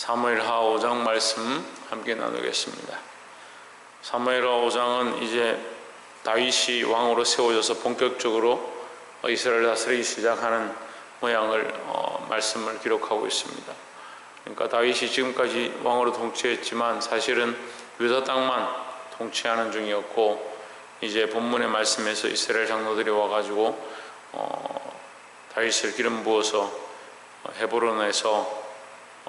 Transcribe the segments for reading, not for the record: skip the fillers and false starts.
사무엘하 5장 말씀 함께 나누겠습니다. 사무엘하 5장은 이제 다윗이 왕으로 세워져서 본격적으로 이스라엘을 다스리기 시작하는 모양을 말씀을 기록하고 있습니다. 그러니까 다윗이 지금까지 왕으로 통치했지만 사실은 유다 땅만 통치하는 중이었고, 이제 본문의 말씀에서 이스라엘 장로들이 와가지고 다윗을 기름 부어서 헤브론에서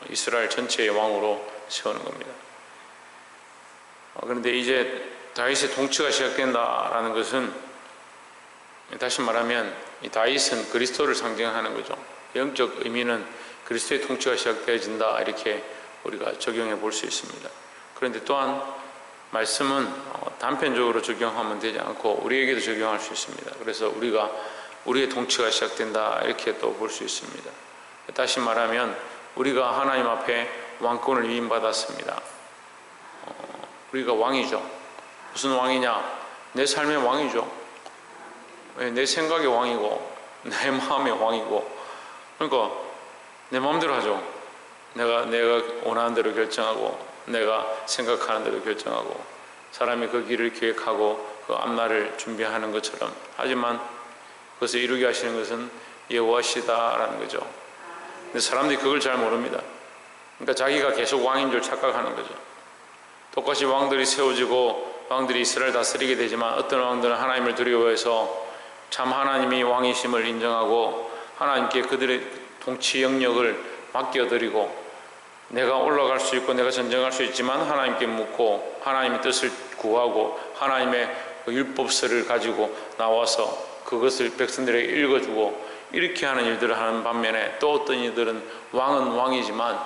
이스라엘 전체의 왕으로 세우는 겁니다. 그런데 이제 다윗의 통치가 시작된다라는 것은, 다시 말하면 이 다윗은 그리스도를 상징하는 거죠. 영적 의미는 그리스도의 통치가 시작되어진다, 이렇게 우리가 적용해 볼 수 있습니다. 그런데 또한 말씀은 단편적으로 적용하면 되지 않고 우리에게도 적용할 수 있습니다. 그래서 우리의 통치가 시작된다, 이렇게 또 볼 수 있습니다. 다시 말하면 우리가 하나님 앞에 왕권을 위임받았습니다. 우리가 왕이죠. 무슨 왕이냐? 내 삶의 왕이죠. 내 생각의 왕이고 내 마음의 왕이고, 그러니까 내 마음대로 하죠. 내가 원하는 대로 결정하고, 내가 생각하는 대로 결정하고, 사람이 그 길을 계획하고 그 앞날을 준비하는 것처럼. 하지만 그것을 이루게 하시는 것은 여호와시다라는 거죠. 근데 사람들이 그걸 잘 모릅니다. 그러니까 자기가 계속 왕인 줄 착각하는 거죠. 똑같이 왕들이 세워지고 왕들이 이스라엘 다스리게 되지만, 어떤 왕들은 하나님을 두려워해서 참 하나님이 왕이심을 인정하고 하나님께 그들의 통치 영역을 맡겨드리고, 내가 올라갈 수 있고 내가 전쟁할 수 있지만 하나님께 묻고 하나님의 뜻을 구하고 하나님의 율법서를 가지고 나와서 그것을 백성들에게 읽어주고, 이렇게 하는 일들을 하는 반면에, 또 어떤 이들은 왕은 왕이지만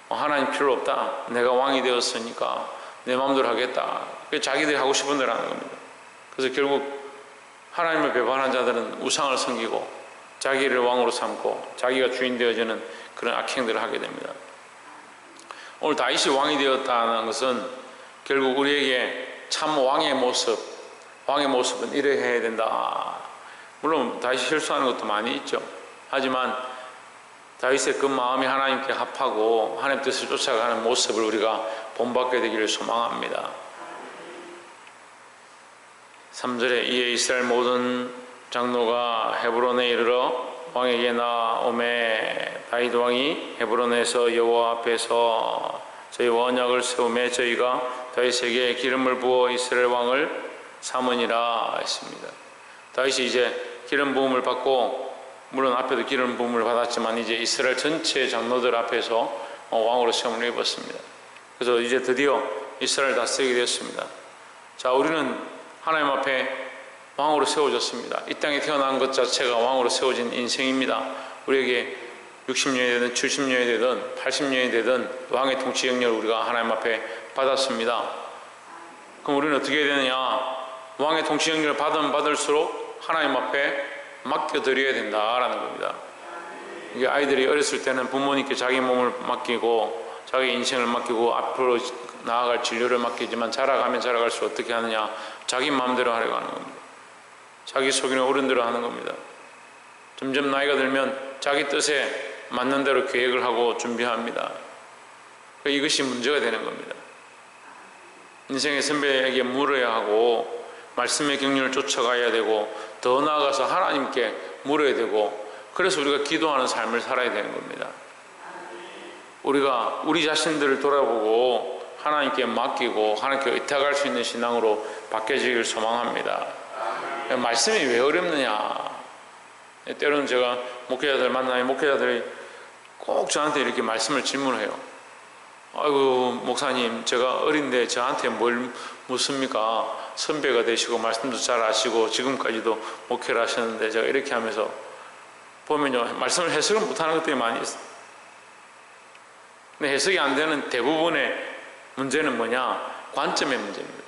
하나님 필요 없다, 내가 왕이 되었으니까 내 마음대로 하겠다, 자기들이 하고 싶은 대로 하는 겁니다. 그래서 결국 하나님을 배반한 자들은 우상을 섬기고 자기를 왕으로 삼고 자기가 주인 되어지는 그런 악행들을 하게 됩니다. 오늘 다윗이 왕이 되었다는 것은 결국 우리에게 참 왕의 모습은 이래야 된다. 물론 다윗이 실수하는 것도 많이 있죠. 하지만 다윗의 그 마음이 하나님께 합하고 하나님 뜻을 쫓아가는 모습을 우리가 본받게 되기를 소망합니다. 3절에 이에 이스라엘 모든 장로가 헤브론에 이르러 왕에게 나오매, 다윗 왕이 헤브론에서 여호와 앞에서 저희 언약을 세우매 저희가 다윗에게 기름을 부어 이스라엘 왕을 삼으니라 했습니다. 다윗이 이제 기름 부음을 받고, 물론 앞에도 기름 부음을 받았지만 이제 이스라엘 전체 장로들 앞에서 왕으로 시험을 입었습니다. 그래서 이제 드디어 이스라엘 다스리게 되었습니다. 자, 우리는 하나님 앞에 왕으로 세워졌습니다. 이 땅에 태어난 것 자체가 왕으로 세워진 인생입니다. 우리에게 60년이 되든 70년이 되든 80년이 되든 왕의 통치 영역을 우리가 하나님 앞에 받았습니다. 그럼 우리는 어떻게 해야 되느냐? 왕의 통치 영역을 받으면 받을수록 하나님 앞에 맡겨드려야 된다라는 겁니다. 이게 아이들이 어렸을 때는 부모님께 자기 몸을 맡기고 자기 인생을 맡기고 앞으로 나아갈 진료를 맡기지만, 자라가면 자라갈수록 어떻게 하느냐? 자기 마음대로 하려고 하는 겁니다. 자기 속이는 어른대로 하는 겁니다. 점점 나이가 들면 자기 뜻에 맞는 대로 계획을 하고 준비합니다. 이것이 문제가 되는 겁니다. 인생의 선배에게 물어야 하고 말씀의 경륜을 쫓아가야 되고, 더 나아가서 하나님께 물어야 되고, 그래서 우리가 기도하는 삶을 살아야 되는 겁니다. 우리가 우리 자신들을 돌아보고 하나님께 맡기고 하나님께 의탁할 수 있는 신앙으로 바뀌어지길 소망합니다. 말씀이 왜 어렵느냐? 때로는 제가 목회자들 만나면 목회자들이 꼭 저한테 이렇게 말씀을 질문해요. 아이고 목사님, 제가 어린데 저한테 뭘 묻습니까? 선배가 되시고 말씀도 잘 아시고 지금까지도 목회를 하셨는데, 제가 이렇게 하면서 보면요, 말씀을 해석을 못하는 것들이 많이 있어요. 근데 해석이 안 되는 대부분의 문제는 뭐냐? 관점의 문제입니다.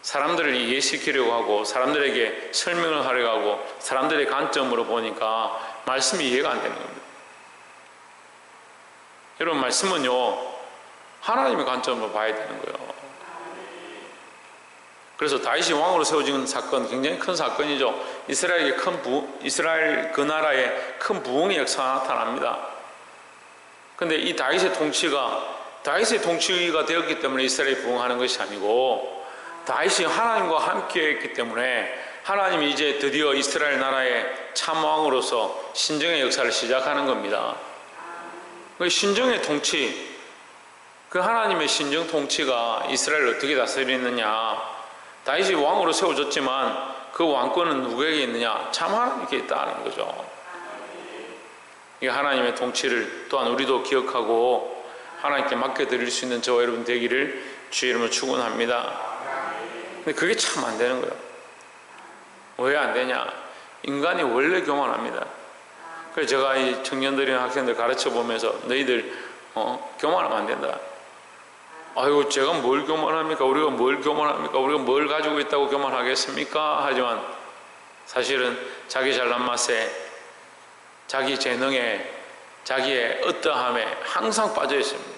사람들을 이해시키려고 하고 사람들에게 설명을 하려고 하고 사람들의 관점으로 보니까 말씀이 이해가 안 되는 겁니다. 여러분, 말씀은요, 하나님의 관점으로 봐야 되는 거예요. 그래서 다윗이 왕으로 세워진 사건, 굉장히 큰 사건이죠. 이스라엘 그 나라에 큰 부흥의 역사가 나타납니다. 근데 이 다윗의 통치가 되었기 때문에 이스라엘이 부흥하는 것이 아니고, 다윗이 하나님과 함께 했기 때문에 하나님이 이제 드디어 이스라엘 나라의 참왕으로서 신정의 역사를 시작하는 겁니다. 그 신정의 통치, 그 하나님의 신정 통치가 이스라엘을 어떻게 다스리느냐, 다윗이 왕으로 세워졌지만 그 왕권은 누구에게 있느냐? 참 하나님께 있다는 거죠. 이 하나님의 통치를 또한 우리도 기억하고 하나님께 맡겨드릴 수 있는 저와 여러분 되기를 주의 이름으로 축원합니다. 근데 그게 참 안 되는 거예요. 왜 안 되냐? 인간이 원래 교만합니다. 그래서 제가 이 청년들이나 학생들 가르쳐 보면서 너희들 교만하면 안 된다. 아이고 제가 뭘 교만합니까? 우리가 뭘 교만합니까? 우리가 뭘 가지고 있다고 교만하겠습니까? 하지만 사실은 자기 잘난 맛에, 자기 재능에, 자기의 어떠함에 항상 빠져 있습니다.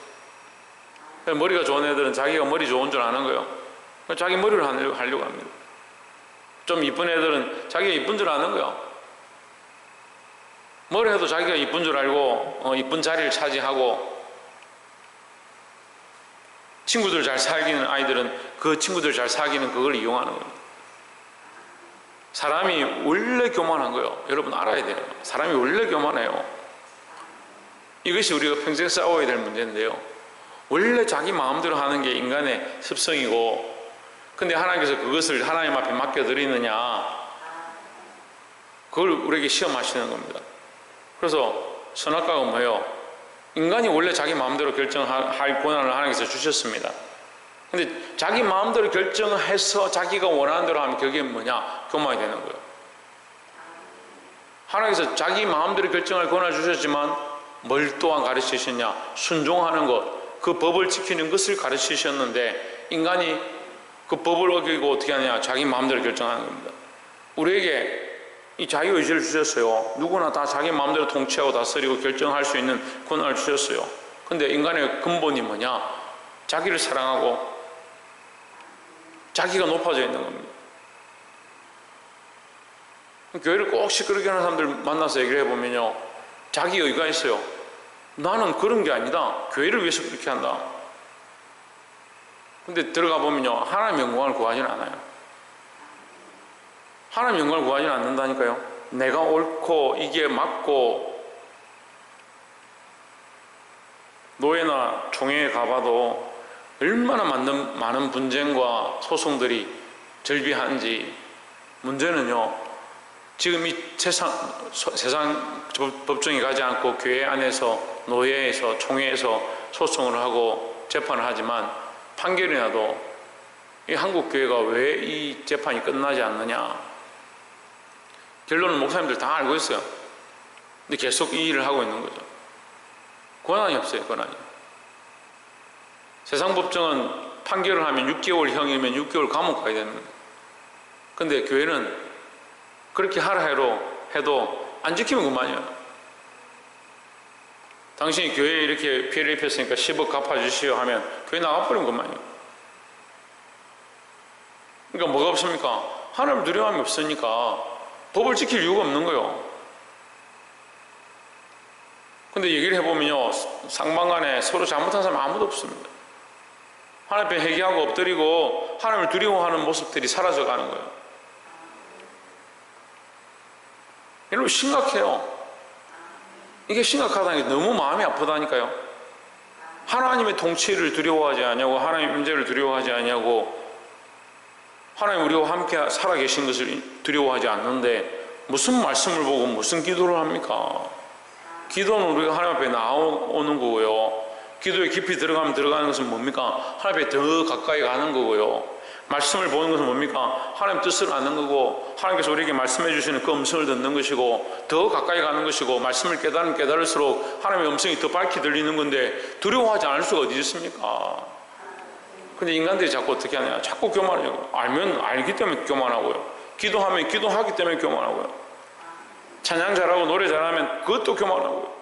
머리가 좋은 애들은 자기가 머리 좋은 줄 아는 거예요. 자기 머리를 하려고 합니다. 좀 이쁜 애들은 자기가 이쁜 줄 아는 거예요. 뭘 해도 자기가 이쁜 줄 알고 이쁜 자리를 차지하고, 친구들 잘 사귀는 아이들은 그 친구들 잘 사귀는 그걸 이용하는 겁니다. 사람이 원래 교만한 거예요. 여러분 알아야 돼요. 사람이 원래 교만해요. 이것이 우리가 평생 싸워야 될 문제인데요. 원래 자기 마음대로 하는 게 인간의 습성이고, 근데 하나님께서 그것을 하나님 앞에 맡겨드리느냐, 그걸 우리에게 시험하시는 겁니다. 그래서 선악과가 뭐예요? 인간이 원래 자기 마음대로 결정할 권한을 하나님께서 주셨습니다. 근데 자기 마음대로 결정해서 자기가 원하는 대로 하면 그게 뭐냐? 교만이 되는 거예요. 하나님께서 자기 마음대로 결정할 권한을 주셨지만 뭘 또한 가르치셨냐? 순종하는 것, 그 법을 지키는 것을 가르치셨는데, 인간이 그 법을 어기고 어떻게 하냐? 자기 마음대로 결정하는 겁니다. 우리에게 이 자유의지를 주셨어요. 누구나 다 자기 마음대로 통치하고 다스리고 결정할 수 있는 권한을 주셨어요. 근데 인간의 근본이 뭐냐? 자기를 사랑하고 자기가 높아져 있는 겁니다. 교회를 꼭 시끄럽게 하는 사람들 만나서 얘기를 해보면요, 자기 의가 있어요. 나는 그런 게 아니다. 교회를 위해서 그렇게 한다. 근데 들어가 보면요, 하나님의 영광을 구하지는 않아요. 하나님 영광을 구하지는 않는다니까요. 내가 옳고 이게 맞고, 노예나 총회에 가봐도 얼마나 많은 분쟁과 소송들이 절비한지. 문제는요, 지금 이 세상 법정에 가지 않고 교회 안에서, 노예에서, 총회에서 소송을 하고 재판을 하지만 판결이 나도 이 한국 교회가 왜 이 재판이 끝나지 않느냐? 결론은 목사님들 다 알고 있어요. 근데 계속 이 일을 하고 있는 거죠. 권한이 없어요, 권한이. 세상 법정은 판결을 하면 6개월형이면 6개월 감옥 가야 되는 거예요. 근데 교회는 그렇게 하라 해도 안 지키면 그만이에요. 당신이 교회에 이렇게 피해를 입혔으니까 10억 갚아주시오 하면 교회 나가버리면 그만이에요. 그러니까 뭐가 없습니까? 하나님을 두려움이 없으니까 법을 지킬 이유가 없는 거예요. 근데 얘기를 해보면요, 상방간에 서로 잘못한 사람 아무도 없습니다. 하나님 앞에 회개하고 엎드리고 하나님을 두려워하는 모습들이 사라져가는 거예요. 여러분 심각해요. 이게 심각하다는 게 너무 마음이 아프다니까요. 하나님의 통치를 두려워하지 않냐고, 하나님의 임재를 두려워하지 않냐고, 하나님 우리와 함께 살아계신 것을 두려워하지 않는데 무슨 말씀을 보고 무슨 기도를 합니까? 기도는 우리가 하나님 앞에 나오는 거고요. 기도에 깊이 들어가는 것은 뭡니까? 하나님 앞에 더 가까이 가는 거고요. 말씀을 보는 것은 뭡니까? 하나님 뜻을 아는 거고, 하나님께서 우리에게 말씀해 주시는 그 음성을 듣는 것이고, 더 가까이 가는 것이고, 말씀을 깨달을수록 하나님의 음성이 더 밝게 들리는 건데 두려워하지 않을 수가 어디 있습니까? 근데 인간들이 자꾸 어떻게 하냐? 자꾸 교만해요. 알면 알기 때문에 교만하고요. 기도하면 기도하기 때문에 교만하고요. 찬양 잘하고 노래 잘하면 그것도 교만하고요.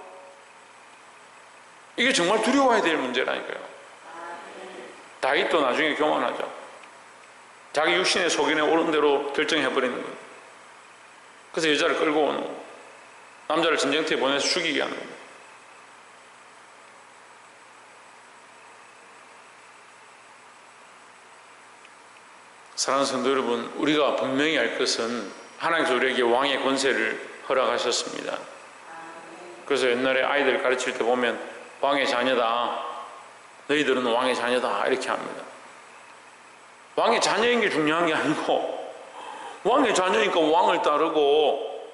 이게 정말 두려워해야 될 문제라니까요. 다윗도 나중에 교만하죠. 자기 육신의 속인에 옳은 대로 결정해버리는 거예요. 그래서 여자를 끌고 오는 거예요. 남자를 전쟁터에 보내서 죽이게 하는 거예요. 사랑하는 성도 여러분, 우리가 분명히 알 것은 하나님께서 우리에게 왕의 권세를 허락하셨습니다. 그래서 옛날에 아이들 가르칠 때 보면 왕의 자녀다, 너희들은 왕의 자녀다 이렇게 합니다. 왕의 자녀인 게 중요한 게 아니고 왕의 자녀니까 왕을 따르고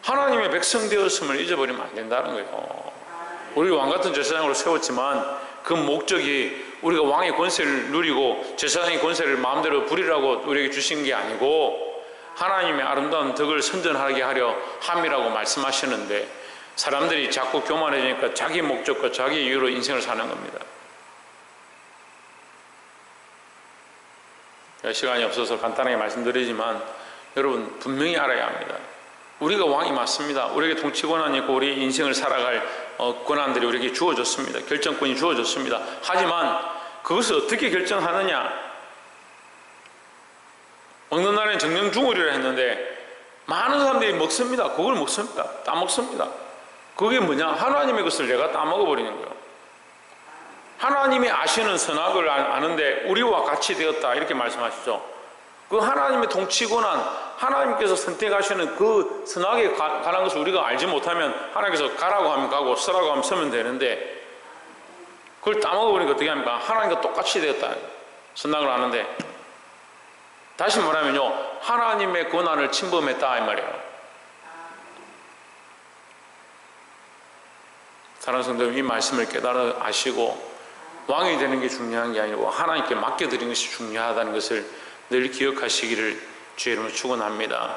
하나님의 백성 되었음을 잊어버리면 안 된다는 거예요. 우리 왕 같은 제사장으로 세웠지만 그 목적이 우리가 왕의 권세를 누리고 제사장의 권세를 마음대로 부리라고 우리에게 주신 게 아니고 하나님의 아름다운 덕을 선전하게 하려 함이라고 말씀하시는데, 사람들이 자꾸 교만해지니까 자기 목적과 자기 이유로 인생을 사는 겁니다. 시간이 없어서 간단하게 말씀드리지만 여러분 분명히 알아야 합니다. 우리가 왕이 맞습니다. 우리에게 통치 권한이 있고 우리 인생을 살아갈 권한들이 우리에게 주어졌습니다. 결정권이 주어졌습니다. 하지만 그것을 어떻게 결정하느냐, 먹는 날엔 정령중울이라 했는데 많은 사람들이 먹습니다. 그걸 먹습니다. 따먹습니다. 그게 뭐냐? 하나님의 것을 내가 따먹어버리는 거예요. 하나님이 아시는 선악을 아는데 우리와 같이 되었다 이렇게 말씀하시죠. 그 하나님의 통치 권한, 하나님께서 선택하시는 그 선악에 관한 것을 우리가 알지 못하면 하나님께서 가라고 하면 가고 서라고 하면 서면 되는데 그걸 따먹어버리니까 어떻게 합니까? 하나님과 똑같이 되었다. 선악을 아는데, 다시 말하면요, 하나님의 권한을 침범했다 이 말이에요. 사랑하는 성도님, 이 말씀을 깨달아 아시고 왕이 되는 게 중요한 게 아니고 하나님께 맡겨드린 것이 중요하다는 것을 늘 기억하시기를 주의 이름으로 축원합니다.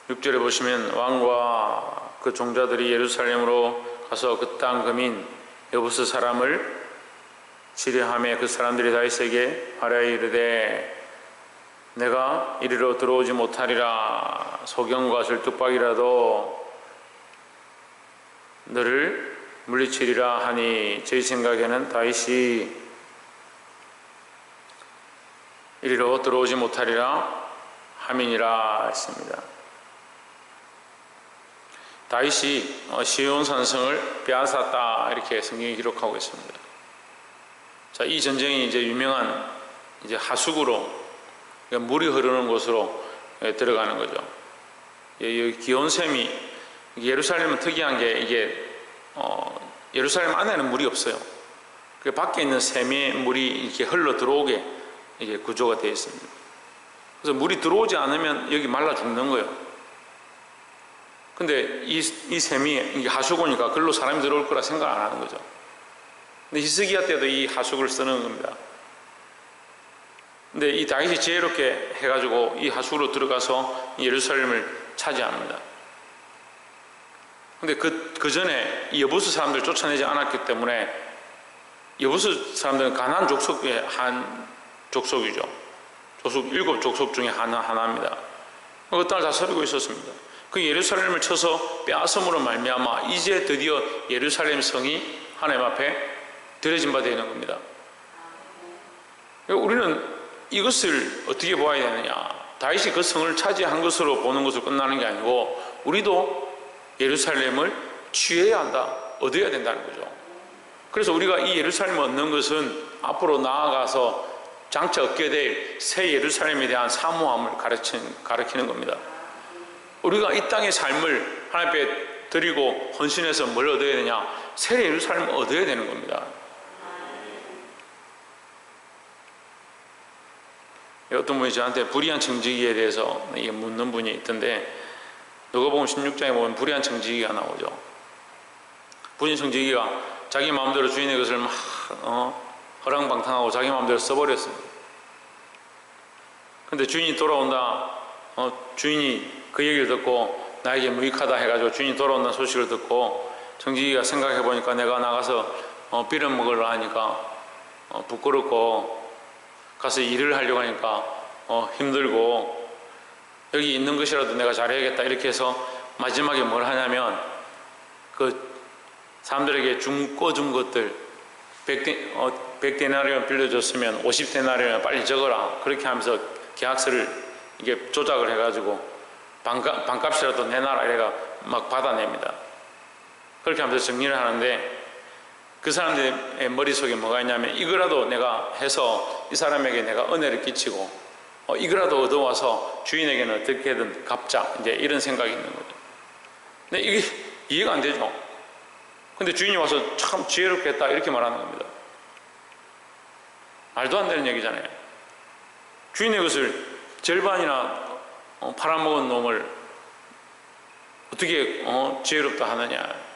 6절에 보시면 왕과 그 종자들이 예루살렘으로 가서 그 땅 거민 여부스 사람을 치려하며 그 사람들이 다윗에게 하랴 이르되 내가 이리로 들어오지 못하리라. 소경과 절뚝박이라도 너를 물리치리라 하니 제 생각에는 다윗이 이리로 들어오지 못하리라 함이니라 했습니다. 다윗이 시온 산성을 빼앗았다 이렇게 성경이 기록하고 있습니다. 자, 이 전쟁이 이제 유명한 이제 하수구로, 그러니까 물이 흐르는 곳으로 들어가는 거죠. 기온샘이, 예루살렘은 특이한 게 이게 예루살렘 안에는 물이 없어요. 그 밖에 있는 샘에 물이 이렇게 흘러 들어오게 이게 구조가 되어 있습니다. 그래서 물이 들어오지 않으면 여기 말라 죽는 거예요. 근데 이 샘이 하수구니까 글로 사람이 들어올 거라 생각 안 하는 거죠. 근데 히스기야 때도 이 하수구를 쓰는 겁니다. 근데 이 다윗이 지혜롭게 해가지고 이 하수구로 들어가서 예루살렘을 차지합니다. 근데 그 전에 이 여부스 사람들 쫓아내지 않았기 때문에, 여부스 사람들은 가나안 족속의 한 족속이죠. 일곱 족속 중에 하나입니다. 그 땅을 다스리고 있었습니다. 그 예루살렘을 쳐서 빼앗음으로 말미암아 이제 드디어 예루살렘 성이 하나님 앞에 드려진 바 되는 겁니다. 우리는 이것을 어떻게 보아야 되느냐? 다윗이 그 성을 차지한 것으로 보는 것으로 끝나는 게 아니고 우리도 예루살렘을 취해야 한다, 얻어야 된다는 거죠. 그래서 우리가 이 예루살렘을 얻는 것은 앞으로 나아가서 장차 얻게 될 새 예루살렘에 대한 사모함을 가르치는 겁니다. 우리가 이 땅의 삶을 하나님 앞에 드리고 헌신해서 뭘 얻어야 되냐? 새 예루살렘을 얻어야 되는 겁니다. 어떤 분이 저한테 불의한 청지기에 대해서 묻는 분이 있던데, 누가복음 16장에 보면 불의한 청지기가 나오죠. 불의한 청지기가 자기 마음대로 주인의 것을 막 허랑방탕하고 자기 마음대로 써버렸습니다. 근데 주인이 돌아온다, 주인이 그 얘기를 듣고 나에게 무익하다 해가지고 주인이 돌아온다는 소식을 듣고 청지기가 생각해보니까 내가 나가서 비름 먹으려 하니까 부끄럽고 가서 일을 하려고 하니까 힘들고 여기 있는 것이라도 내가 잘해야겠다 이렇게 해서 마지막에 뭘 하냐면 그 사람들에게 꿔준 것들 100데나리온 빌려줬으면 50데나리온 빨리 적어라 그렇게 하면서 계약서를 이게 조작을 해가지고 반값이라도 내놔라 이래가 막 받아냅니다. 그렇게 하면서 정리를 하는데 그 사람들의 머릿속에 뭐가 있냐면 이거라도 내가 해서 이 사람에게 내가 은혜를 끼치고 이거라도 얻어와서 주인에게는 어떻게든 갚자, 이제 이런 생각이 있는 거죠. 근데 이게 이해가 안 되죠. 근데 주인이 와서 참 지혜롭게 했다 이렇게 말하는 겁니다. 말도 안 되는 얘기잖아요. 주인의 것을 절반이나 팔아먹은 놈을 어떻게 지혜롭다 하느냐.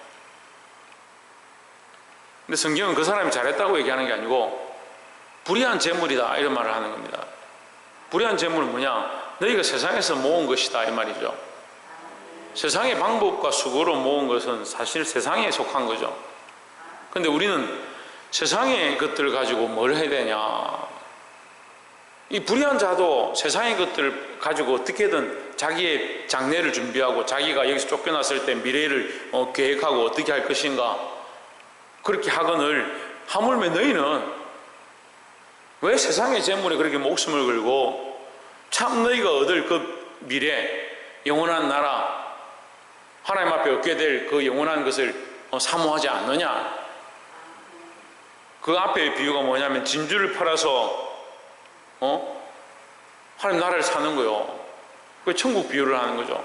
근데 성경은 그 사람이 잘했다고 얘기하는 게 아니고 불의한 재물이다 이런 말을 하는 겁니다. 불의한 재물은 뭐냐? 너희가 세상에서 모은 것이다 이 말이죠. 세상의 방법과 수고로 모은 것은 사실 세상에 속한 거죠. 근데 우리는 세상의 것들을 가지고 뭘 해야 되냐? 이 불의한 자도 세상의 것들을 가지고 어떻게든 자기의 장래를 준비하고 자기가 여기서 쫓겨났을 때 미래를 계획하고 어떻게 할 것인가 그렇게 하거늘 하물며 너희는 왜 세상의 재물에 그렇게 목숨을 걸고 참 너희가 얻을 그 미래 영원한 나라 하나님 앞에 얻게 될 그 영원한 것을 사모하지 않느냐. 그 앞에 비유가 뭐냐면 진주를 팔아서 하나님 나라를 사는 거요. 그 천국 비유를 하는 거죠.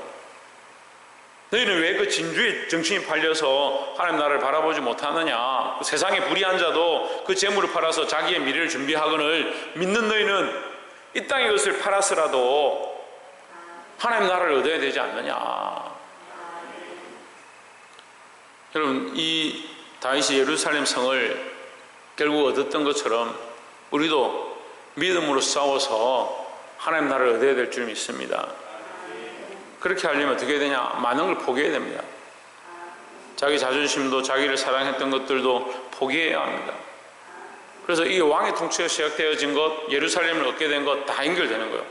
너희는 왜 그 진주에 정신이 팔려서 하나님 나라를 바라보지 못하느냐. 그 세상의 불의한 자도 그 재물을 팔아서 자기의 미래를 준비하거늘 믿는 너희는 이 땅의 것을 팔아서라도 하나님 나라를 얻어야 되지 않느냐. 여러분, 이 다윗이 예루살렘 성을 결국 얻었던 것처럼 우리도 믿음으로 싸워서 하나님 나라를 얻어야 될 줄 믿습니다. 그렇게 하려면 어떻게 해야 되냐? 많은 걸 포기해야 됩니다. 자기 자존심도 자기를 사랑했던 것들도 포기해야 합니다. 그래서 이 왕의 통치가 시작되어진 것, 예루살렘을 얻게 된 것 다 연결되는 거예요.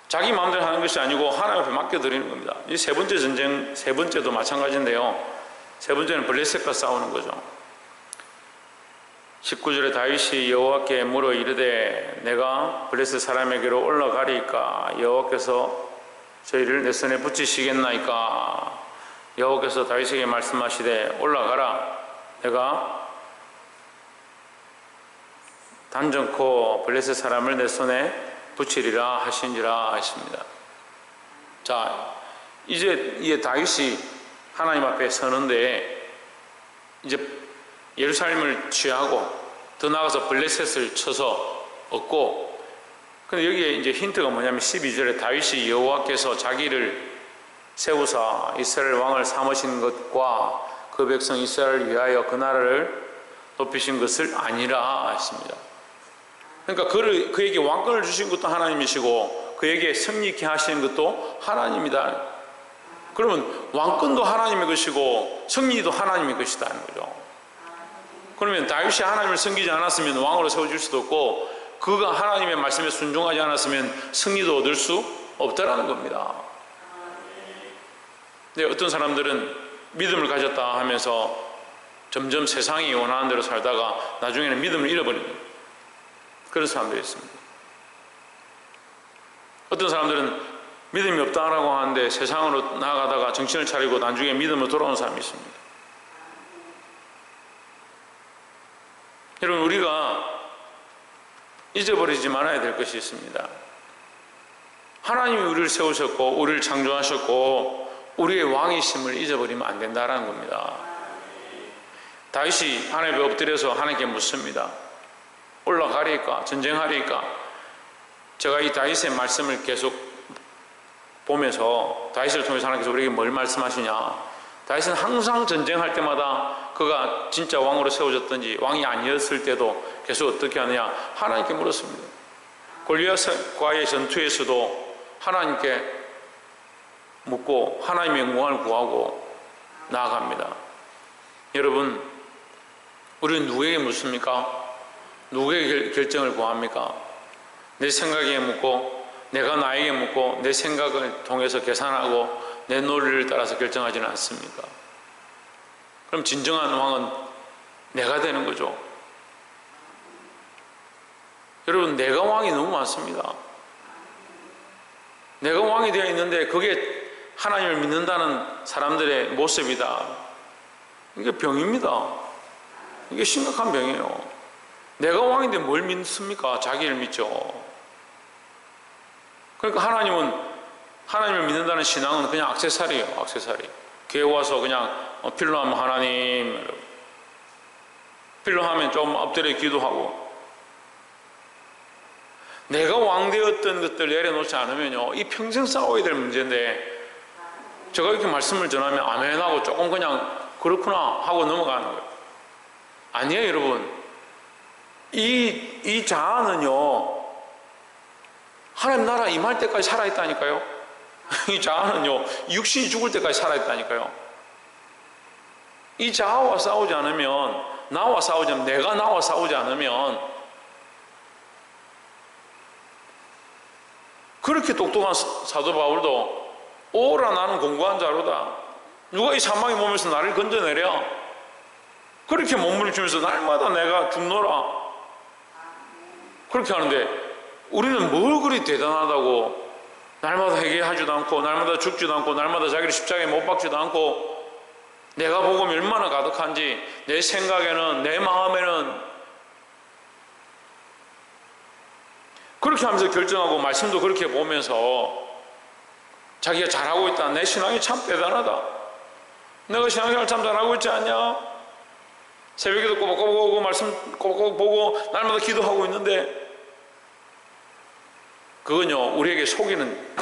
자기 마음대로 하는 것이 아니고 하나님 앞에 맡겨드리는 겁니다. 이 세 번째 전쟁, 세 번째도 마찬가지인데요. 세 번째는 블레셋과 싸우는 거죠. 19절에 다윗이 여호와께 물어 이르되 내가 블레셋 사람에게로 올라가리까 여호와께서 저희를 내 손에 붙이시겠나이까. 여호와께서 다윗에게 말씀하시되 올라가라 내가 단정코 블레셋 사람을 내 손에 붙이리라 하신지라 하십니다. 자, 이제 다윗이 하나님 앞에 서는데 이제 예루살렘을 취하고 더 나아가서 블레셋을 쳐서 얻고, 근데 여기에 이제 힌트가 뭐냐면 12절에 다윗이 여호와께서 자기를 세우사 이스라엘 왕을 삼으신 것과 그 백성 이스라엘을 위하여 그 나라를 높이신 것을 아니라 했습니다. 그러니까 그에게 왕권을 주신 것도 하나님이시고 그에게 승리케 하시는 것도 하나님이다. 그러면 왕권도 하나님의 것이고 승리도 하나님의 것이다 하는 거죠. 그러면 다윗이 하나님을 섬기지 않았으면 왕으로 세워질 수도 없고 그가 하나님의 말씀에 순종하지 않았으면 승리도 얻을 수 없다라는 겁니다. 근데 어떤 사람들은 믿음을 가졌다 하면서 점점 세상이 원하는 대로 살다가 나중에는 믿음을 잃어버립니다. 그런 사람들이 있습니다. 어떤 사람들은 믿음이 없다라고 하는데 세상으로 나아가다가 정신을 차리고 나중에 믿음으로 돌아오는 사람이 있습니다. 여러분, 우리가 잊어버리지 말아야 될 것이 있습니다. 하나님이 우리를 세우셨고 우리를 창조하셨고 우리의 왕이심을 잊어버리면 안 된다는 겁니다. 다윗이 하나님 앞에 엎드려서 하나님께 묻습니다. 올라가리까? 전쟁하리까? 제가 이 다윗의 말씀을 계속 보면서 다윗을 통해서 하나님께서 우리에게 뭘 말씀하시냐? 다윗은 항상 전쟁할 때마다 그가 진짜 왕으로 세워졌든지 왕이 아니었을 때도 계속 어떻게 하느냐? 하나님께 물었습니다. 골리앗과의 전투에서도 하나님께 묻고 하나님의 영광을 구하고 나아갑니다. 여러분, 우리는 누구에게 묻습니까? 누구에게 결정을 구합니까? 내 생각에 묻고 내가 나에게 묻고 내 생각을 통해서 계산하고 내 논리를 따라서 결정하지는 않습니까? 그럼 진정한 왕은 내가 되는 거죠. 여러분, 내가 왕이 너무 많습니다. 내가 왕이 되어 있는데 그게 하나님을 믿는다는 사람들의 모습이다. 이게 병입니다. 이게 심각한 병이에요. 내가 왕인데 뭘 믿습니까? 자기를 믿죠. 그러니까 하나님을 믿는다는 신앙은 그냥 액세서리예요. 액세서리. 교회 와서 그냥 필요하면 하나님, 필요하면 좀 엎드려 기도하고, 내가 왕 되었던 것들 내려놓지 않으면요, 이 평생 싸워야 될 문제인데, 제가 이렇게 말씀을 전하면 아멘하고 조금 그냥 그렇구나 하고 넘어가는 거예요. 아니에요, 여러분. 이 자아는요, 하나님 나라 임할 때까지 살아있다니까요. 이 자아는요, 육신이 죽을 때까지 살아있다니까요. 이 자아와 싸우지 않으면, 내가 나와 싸우지 않으면, 그렇게 똑똑한 사도 바울도 오라 나는 공고한 자로다. 누가 이 사망의 몸에서 나를 건져내랴. 그렇게 몸을 주면서 날마다 내가 죽노라. 그렇게 하는데 우리는 뭘 그리 대단하다고 날마다 회개하지도 않고 날마다 죽지도 않고 날마다 자기를 십자가에 못 박지도 않고 내가 복음이 얼마나 가득한지 내 생각에는 내 마음에는 그렇게 하면서 결정하고 말씀도 그렇게 보면서 자기가 잘하고 있다. 내 신앙이 참 대단하다. 내가 신앙생활 참 잘하고 있지 않냐? 새벽에도 꼬박꼬박 오고 말씀 꼬박꼬박 보고 날마다 기도하고 있는데 그건요 우리에게 속이는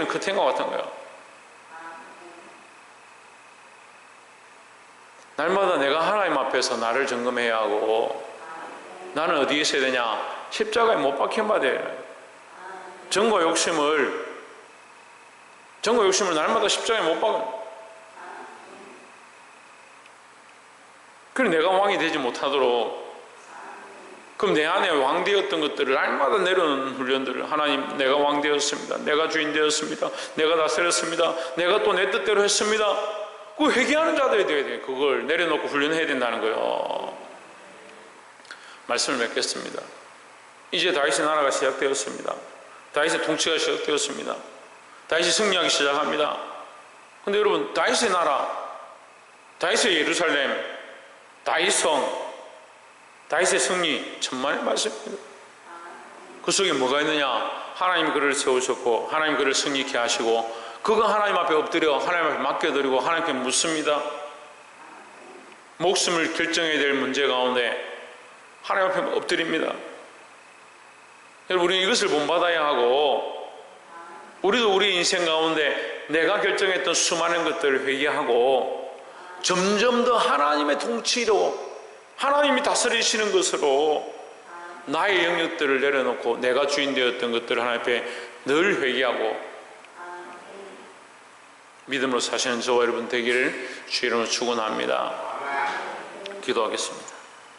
커튼과 같은 거예요. 날마다 내가 하나님 앞에서 나를 점검해야 하고 나는 어디에 있어야 되냐? 십자가에 못 박힌 바 돼요. 정과 욕심을 날마다 십자가에 못 박은. 그럼 내가 왕이 되지 못하도록 그럼 내 안에 왕 되었던 것들을 날마다 내려놓는 훈련들을 하나님 내가 왕 되었습니다. 내가 주인 되었습니다. 내가 다스렸습니다. 내가 또 내 뜻대로 했습니다. 그 회개하는 자들이 되어야 돼요. 그걸 내려놓고 훈련해야 된다는 거예요. 말씀을 맺겠습니다. 이제 다윗의 나라가 시작되었습니다. 다윗의 통치가 시작되었습니다. 다윗이 승리하기 시작합니다. 근데 여러분 다윗의 나라, 다윗의 예루살렘, 다윗성, 다윗의 승리 천만의 말씀입니다. 그 속에 뭐가 있느냐? 하나님이 그를 세우셨고 하나님 그를 승리케 하시고 그가 하나님 앞에 엎드려 하나님 앞에 맡겨드리고 하나님께 묻습니다. 목숨을 결정해야 될 문제 가운데 하나님 앞에 엎드립니다. 여러분 우리는 이것을 본받아야 하고 우리도 우리 인생 가운데 내가 결정했던 수많은 것들을 회개하고 점점 더 하나님의 통치로 하나님이 다스리시는 것으로 나의 영역들을 내려놓고 내가 주인 되었던 것들을 하나님 앞에 늘 회개하고 믿음으로 사시는 저와 여러분 되기를 주의 이름으로 축원합니다. 기도하겠습니다.